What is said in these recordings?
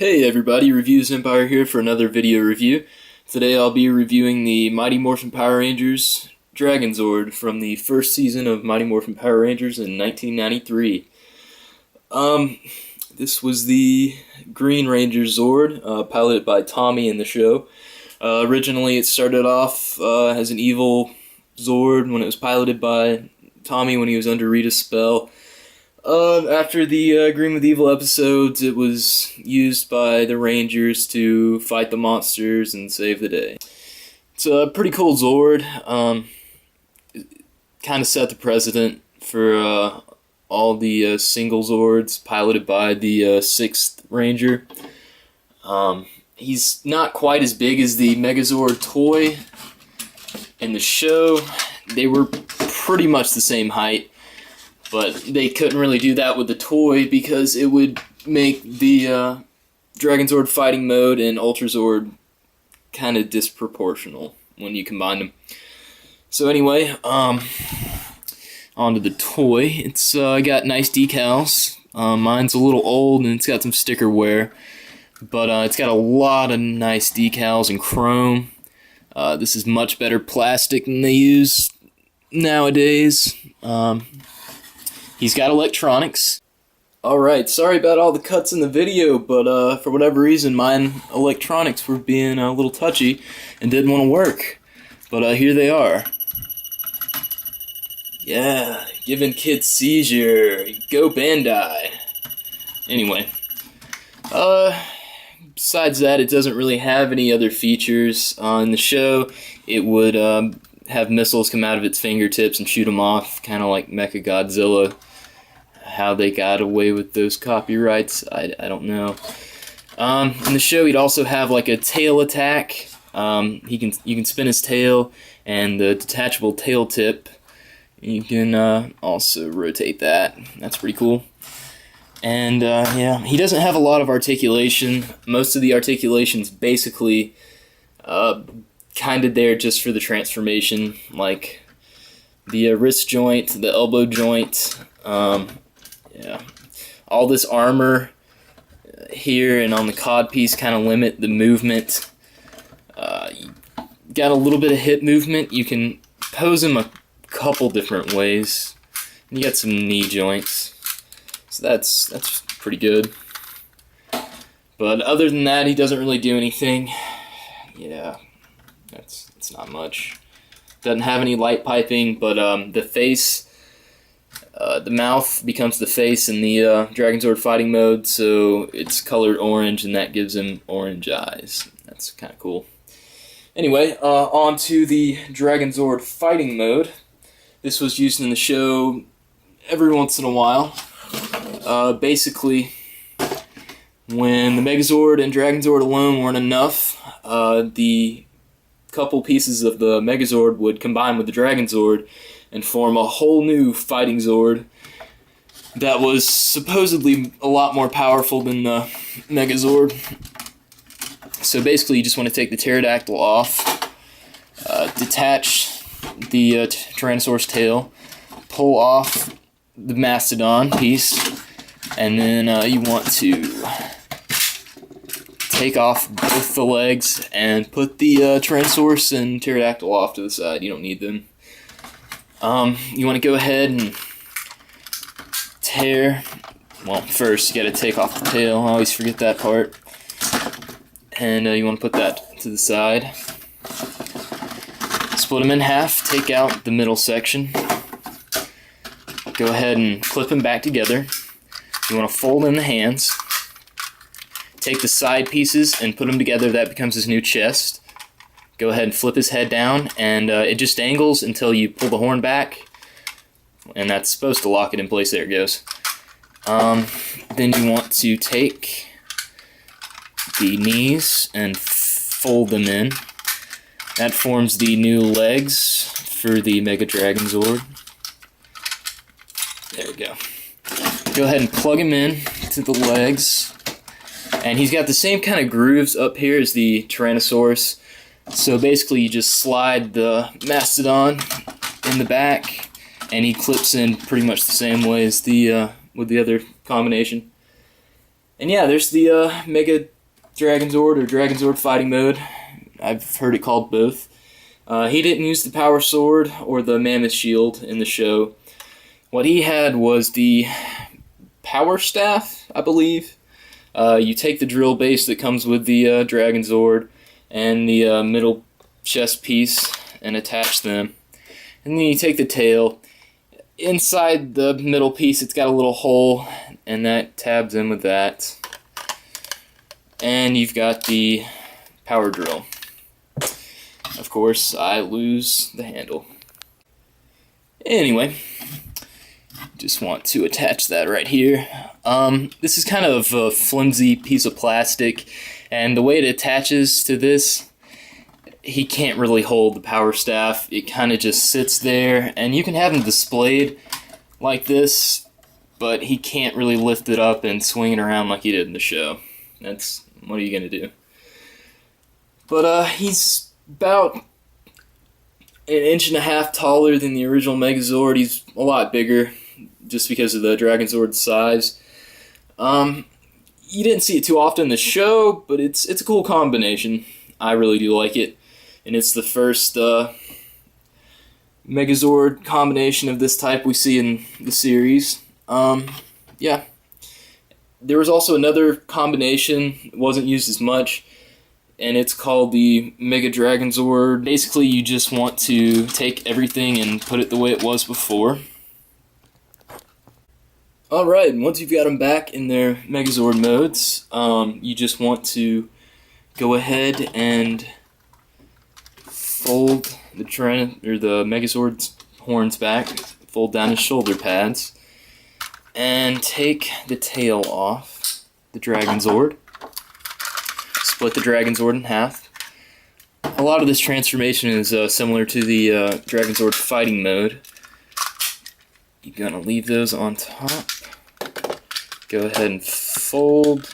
Hey everybody, Reviews Empire here for another video review. Today I'll be reviewing the Mighty Morphin Power Rangers Dragonzord from the first season of Mighty Morphin Power Rangers in 1993. This was the Green Ranger Zord, piloted by Tommy in the show. Originally it started off as an evil Zord when it was piloted by Tommy when he was under Rita's spell. After the Agreeing with Evil episodes, it was used by the Rangers to fight the monsters and save the day. It's a pretty cool Zord. Kind of set the precedent for all the single Zords piloted by the 6th Ranger. He's not quite as big as the Megazord toy in the show. They were pretty much the same height. But they couldn't really do that with the toy because it would make the Dragonzord fighting mode and Ultrazord kind of disproportional when you combine them. So anyway, onto the toy. It's got nice decals. Mine's a little old and it's got some sticker wear, but it's got a lot of nice decals and chrome. This is much better plastic than they use nowadays. He's got electronics. Alright, sorry about all the cuts in the video, but for whatever reason, mine electronics were being a little touchy and didn't want to work. But here they are. Yeah, giving kids seizure. Go Bandai. Anyway. Besides that, it doesn't really have any other features. In the show, it would have missiles come out of its fingertips and shoot them off, kind of like Mechagodzilla. How they got away with those copyrights, I don't know. In the show, he'd also have like a tail attack. You can spin his tail, and the detachable tail tip. You can also rotate that. That's pretty cool. And yeah, he doesn't have a lot of articulation. Most of the articulation's basically kind of there just for the transformation, like the wrist joint, the elbow joint. Yeah, all this armor here and on the codpiece kind of limit the movement. You got a little bit of hip movement. You can pose him a couple different ways. And you got some knee joints, so that's pretty good. But other than that, he doesn't really do anything. Yeah, it's not much. Doesn't have any light piping, but the face. The mouth becomes the face in the Dragonzord fighting mode, so it's colored orange, and that gives him orange eyes. That's kind of cool. Anyway, on to the Dragonzord fighting mode. This was used in the show every once in a while. Basically, when the Megazord and Dragonzord alone weren't enough, the couple pieces of the Megazord would combine with the Dragonzord and form a whole new fighting Zord that was supposedly a lot more powerful than the Megazord. So basically you just want to take the pterodactyl off, detach the Tyrannosaurus tail, pull off the mastodon piece, and then you want to take off both the legs and put the Tyrannosaurus and pterodactyl off to the side. You don't need them. You want to go ahead and tear. Well, first you got to take off the tail. I always forget that part. And you want to put that to the side. Split them in half. Take out the middle section. Go ahead and clip them back together. You want to fold in the hands. Take the side pieces and put them together. That becomes his new chest. Go ahead and flip his head down, and it just angles until you pull the horn back, and that's supposed to lock it in place. There it goes. Then you want to take the knees and fold them in. That forms the new legs for the Mega Dragonzord. There we go. Go ahead and plug him in to the legs, and he's got the same kind of grooves up here as the Tyrannosaurus. So basically you just slide the mastodon in the back, and he clips in pretty much the same way as the with the other combination. And yeah, there's the Mega Dragonzord or Dragonzord fighting mode. I've heard it called both. He didn't use the power sword or the mammoth shield in the show. What he had was the power staff, I believe. You take the drill base that comes with the Dragonzord and the middle chest piece and attach them. And then you take the tail. Inside the middle piece, it's got a little hole, and that tabs in with that. And you've got the power drill. Of course, I lose the handle. Anyway, just want to attach that right here. This is kind of a flimsy piece of plastic, and the way it attaches to this, he can't really hold the power staff. It kind of just sits there, and you can have him displayed like this, but he can't really lift it up and swing it around like he did in the show. What are you going to do? But he's about 1.5 inches taller than the original Megazord. He's a lot bigger just because of the Dragonzord's size. You didn't see it too often in the show, but it's a cool combination. I really do like it. And it's the first Megazord combination of this type we see in the series. Yeah. There was also another combination, it wasn't used as much, and it's called the Mega Dragonzord. Basically, you just want to take everything and put it the way it was before. Alright, once you've got them back in their Megazord modes, you just want to go ahead and fold the Megazord's horns back, fold down his shoulder pads, and take the tail off the Dragonzord. Split the Dragonzord in half. A lot of this transformation is similar to the Dragonzord fighting mode. You're gonna leave those on top. Go ahead and fold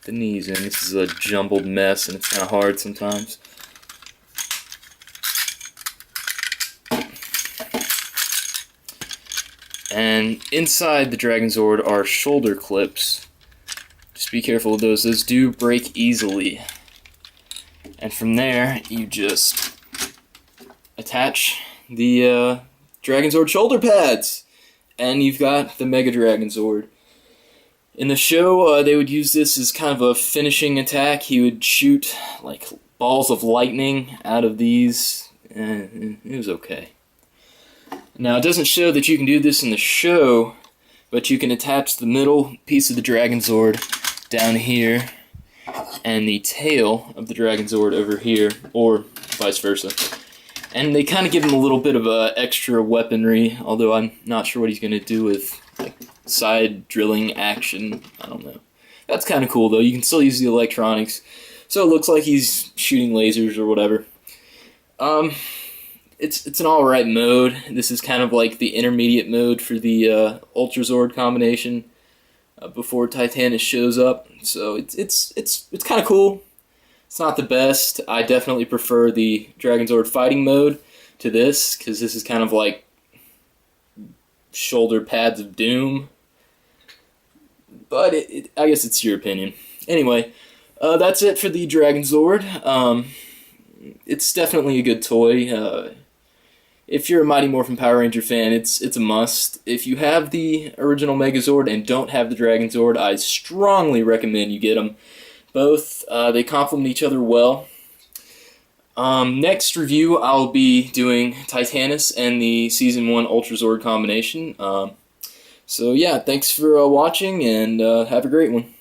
the knees in. This is a jumbled mess and it's kind of hard sometimes. And inside the Dragonzord are shoulder clips. Just be careful with those. Those do break easily. And from there, you just attach the Dragonzord shoulder pads. And you've got the Mega Dragonzord. In the show, they would use this as kind of a finishing attack. He would shoot like balls of lightning out of these. And it was okay. Now, it doesn't show that you can do this in the show, but you can attach the middle piece of the Dragonzord down here and the tail of the Dragonzord over here, or vice versa. And they kind of give him a little bit of extra weaponry, although I'm not sure what he's going to do with like side drilling action. I don't know. That's kind of cool, though. You can still use the electronics, so it looks like he's shooting lasers or whatever. It's an alright mode. This is kind of like the intermediate mode for the Ultrazord combination before Titanus shows up. So it's kind of cool. It's not the best. I definitely prefer the Dragonzord fighting mode to this, because this is kind of like shoulder pads of doom. But I guess it's your opinion. Anyway, that's it for the Dragonzord. It's definitely a good toy. If you're a Mighty Morphin Power Ranger fan, it's a must. If you have the original Megazord and don't have the Dragonzord, I strongly recommend you get them. Both, they complement each other well. Next review, I'll be doing Titanus and the Season 1 Ultrazord combination. So yeah, thanks for watching, and have a great one.